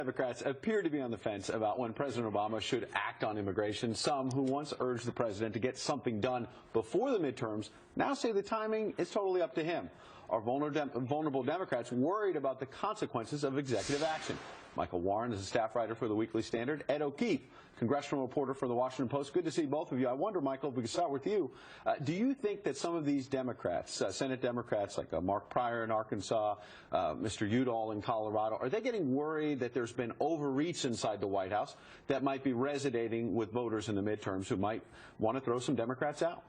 Democrats appear to be on the fence about when President Obama should act on immigration. Some who once urged the president to get something done before the midterms now say the timing is totally up to him. Are vulnerable Democrats worried about the consequences of executive action? Michael Warren is a staff writer for the Weekly Standard. Ed O'Keefe, congressional reporter for the Washington Post. Good to see both of you. I wonder, Michael, if we could start with you. Do you think that some of these Democrats, Senate Democrats like Mark Pryor in Arkansas, Mr. Udall in Colorado, are they getting worried that there's been overreach inside the White House that might be resonating with voters in the midterms who might want to throw some Democrats out?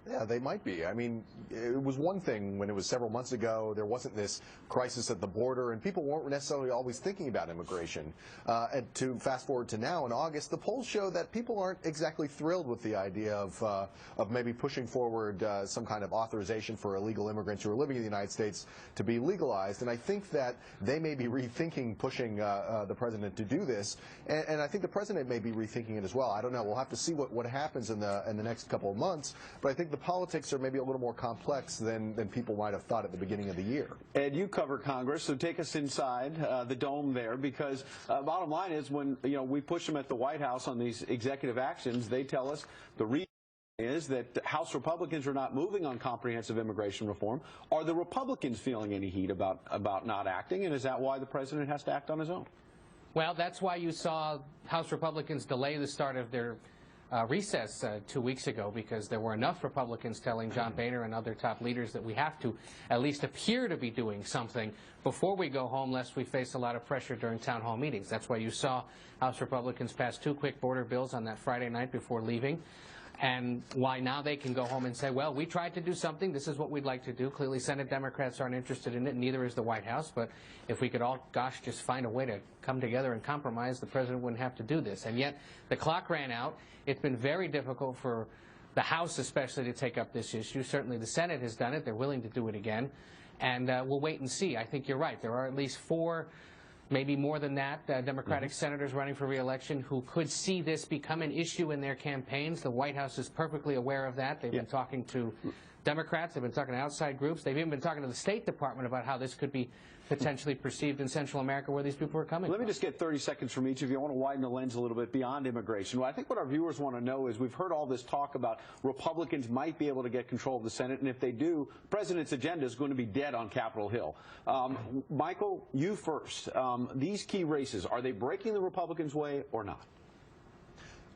Yeah, they might be. I mean, it was one thing when it was several months ago. There wasn't this crisis at the border, and people weren't necessarily always thinking about immigration. And to fast forward to now in August, the polls show that people aren't exactly thrilled with the idea of maybe pushing forward some kind of authorization for illegal immigrants who are living in the United States to be legalized. And I think that they may be rethinking pushing the president to do this, and I think the president may be rethinking it as well. I don't know. We'll have to see what happens in the next couple of months. But I think the politics are maybe a little more complex than people might have thought at the beginning of the year. Ed, you cover Congress, so take us inside the dome there, because bottom line is when we push them at the White House on these executive actions, they tell us the reason is that House Republicans are not moving on comprehensive immigration reform. Are the Republicans feeling any heat about not acting, and is that why the president has to act on his own? Well, that's why you saw House Republicans delay the start of their recess 2 weeks ago, because there were enough Republicans telling John Boehner and other top leaders that we have to at least appear to be doing something before we go home, lest we face a lot of pressure during town hall meetings. That's why you saw House Republicans pass 2 quick border bills on that Friday night before leaving, and why now they can go home and say, well, we tried to do something, this is what we'd like to do. Clearly Senate Democrats aren't interested in it, neither is the White House, but if we could all, gosh, just find a way to come together and compromise, the president wouldn't have to do this. And yet the clock ran out. It's been very difficult for the House especially to take up this issue. Certainly the Senate has done it. They're willing to do it again. And we'll wait and see. I think you're right. There are at least 4, maybe more than that, Democratic senators running for re-election who could see this become an issue in their campaigns. The White House is perfectly aware of that. They've been talking to Democrats. They've been talking to outside groups. They've even been talking to the State Department about how this could be potentially perceived in Central America, where these people are coming Let from. me just get 30 seconds from each of you. I want to widen the lens a little bit beyond immigration. Well, I think what our viewers want to know is we've heard all this talk about Republicans might be able to get control of the Senate, and if they do, the president's agenda is going to be dead on Capitol Hill. Michael, you first. These key races, are they breaking the Republicans' way or not?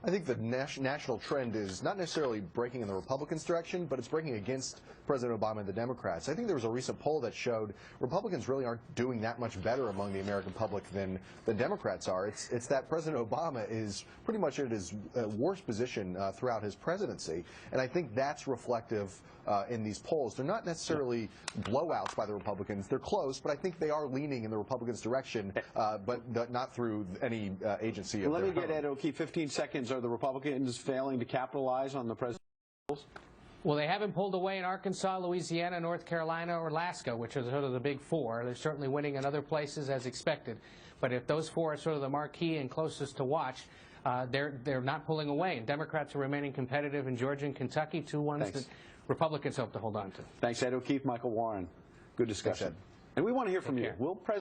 I think the national trend is not necessarily breaking in the Republicans' direction, but it's breaking against President Obama and the Democrats. I think there was a recent poll that showed Republicans really aren't doing that much better among the American public than Democrats are. It's that President Obama is pretty much at his worst position throughout his presidency, and I think that's reflective in these polls. They're not necessarily blowouts by the Republicans. They're close, but I think they are leaning in the Republicans' direction, but not through any agency of their own. Let me get Ed O'Keefe, 15 seconds. Are the Republicans failing to capitalize on the president's polls? Well, they haven't pulled away in Arkansas, Louisiana, North Carolina, or Alaska, which are sort of the big 4. They're certainly winning in other places as expected. But if those 4 are sort of the marquee and closest to watch, they're not pulling away. And Democrats are remaining competitive in Georgia and Kentucky, 2 ones that Republicans hope to hold on to. Thanks, Ed O'Keefe, Michael Warren. Good discussion. And we want to hear from you. Will President